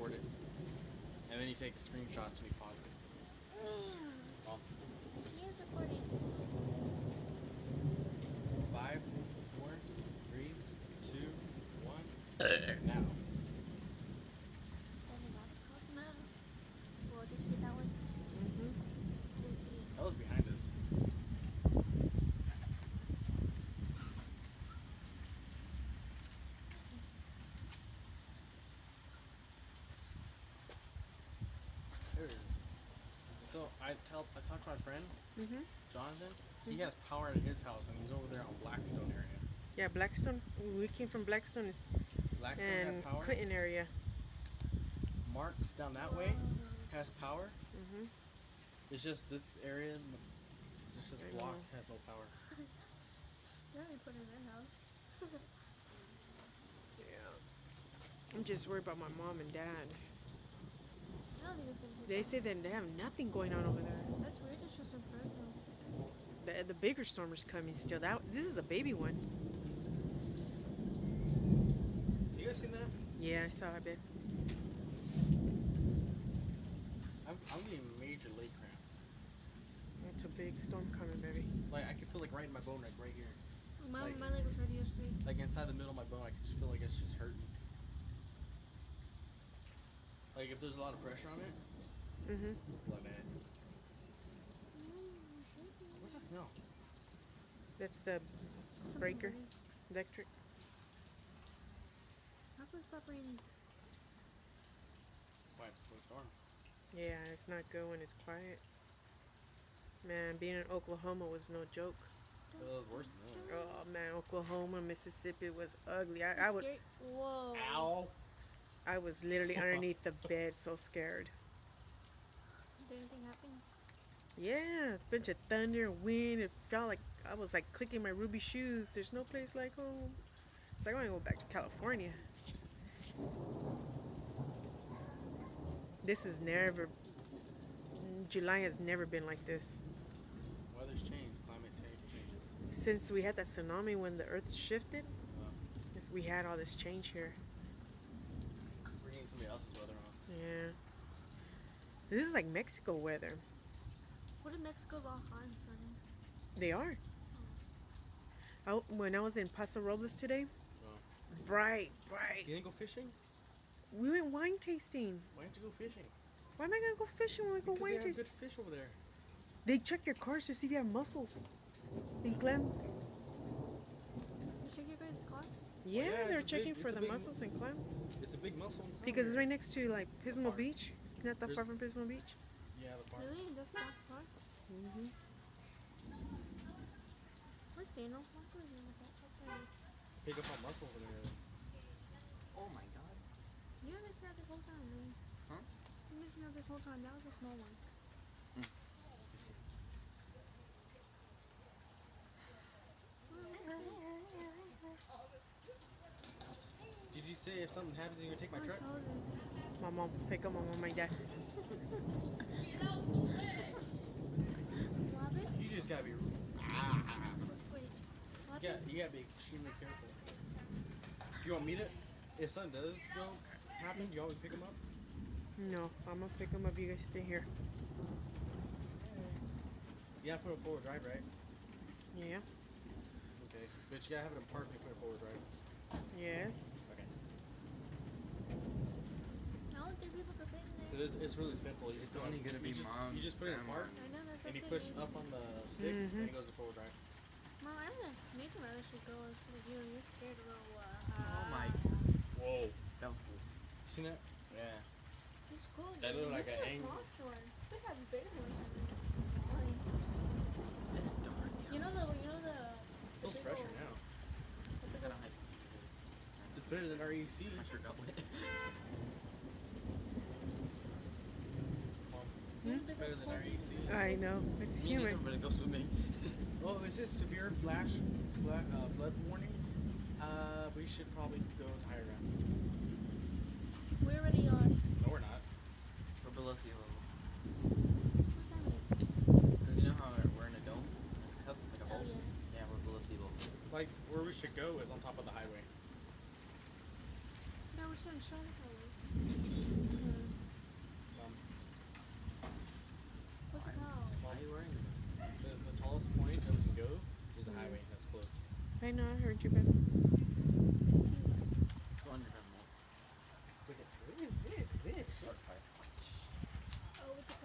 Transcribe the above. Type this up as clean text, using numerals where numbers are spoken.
record it. And then you take screenshots when you pause it. Oh. She is recording. 5, 4, 3, 2, 1. Now. And that's close enough. Well, did you get that one? Didn't see it. That was behind us. There it is. So I talked to my friend, Jonathan. He has power at his house, and he's over there on Blackstone area. Yeah, Blackstone. We came from Blackstone Blackstone and has power. Clinton area. Marks down that way has power. Mm-hmm. It's just this area, just this I block know. has no power. They're already put in their house. Yeah. I'm just worried about my mom and dad. I don't think it's gonna hit They them. say that they have nothing going on over there. That's weird. It's just in Fresno. The bigger storm is coming still. This is a baby one. You guys seen that? Yeah, I saw it. I'm getting major leg cramps. It's a big storm coming, baby. Like I can feel like right in my bone, like right here. My Like- leg was ready yesterday. Like inside the middle of my bone, I can just feel like it's just hurting. Like if there's a lot of pressure on it, Mm-hmm. like that. What's that smell? That's the Something breaker, funny. electric. How come it's not raining? It's quiet before the storm. Yeah, it's not good when it's quiet. Man, being in Oklahoma was no joke. It was worse than this. Oh man, Oklahoma, Mississippi was ugly. I would, Scary. Whoa. Ow! I was literally underneath the bed, so scared. Did anything happen? Yeah, a bunch of thunder, wind. It felt like I was like clicking my ruby shoes. There's no place like home. It's like I want to go back to California. This is never. July has never been like this. Weather's changed. Climate changes. Since we had that tsunami when the earth shifted, we had all this change here. We're getting somebody else's weather on. Yeah. This is like Mexico weather. What if Mexico's all hot and sunny? They are. When I was in Paso Robles today, Oh. bright. You didn't go fishing? We went wine tasting. Why didn't you go fishing? Why am I gonna go fishing when we go Because wine they have tasting? good fish over there. They check your cars to see if you have mussels and clams. You check your guys' car? Yeah, yeah, they're it's a checking big- for it's a the big- mussels and clams It's a big muscle. because it's right next to like Pismo park. Beach. Not that There's- far from Pismo Beach. Yeah, the park. Really? That's not far? Mm-hmm. Where's Daniel? Where's Daniel? Okay. Pick up on mussels and everything. Oh my god. You know this out this whole time, man. Huh? You missing out this whole time. That was a small one. Did you say if something happens, you're gonna take my truck? My mom pick up my mom, my dad. You just gotta be. Wait. What Yeah, you gotta be extremely careful. You want me to? If something does go happen, do you want me to pick them up? No, I'm gonna pick them up. You guys stay here. You gotta put it forward drive, right? Yeah. Okay. But you gotta have it in park and put it forward drive. Yes. Okay. Now three people could fit in So there. it's really simple. You It's just only gonna be mom. You just put it in and park I know that's and you what push I'm saying. up on the stick and it goes to forward drive. Mom, I don't know. Nathan rather should go instead of you. You're scared to go. Oh my. Whoa. That was cool. You seen that? Yeah. It's cool. That dude. looked like This an is a ang- small store. They have bigger ones. It's dark. You know the. Feels big fresher old- now. the big Kinda old- hype. It's better than REC. My shirt got wet. It's better than REC. I know. It's Me neither, humid. but go swimming. Oh, is this severe flood warning? We should probably go to higher ground. We're already on. No, we're not. We're below sea level. What's that mean? Cause you know how we're in a dome, cup, like a Oh, hole. yeah. Yeah, we're below sea level. Like where we should go is on top of the highway. No, we're trying to show them. That's close. I know, I heard you, babe. This thing was Let's go underground mode. Start fight.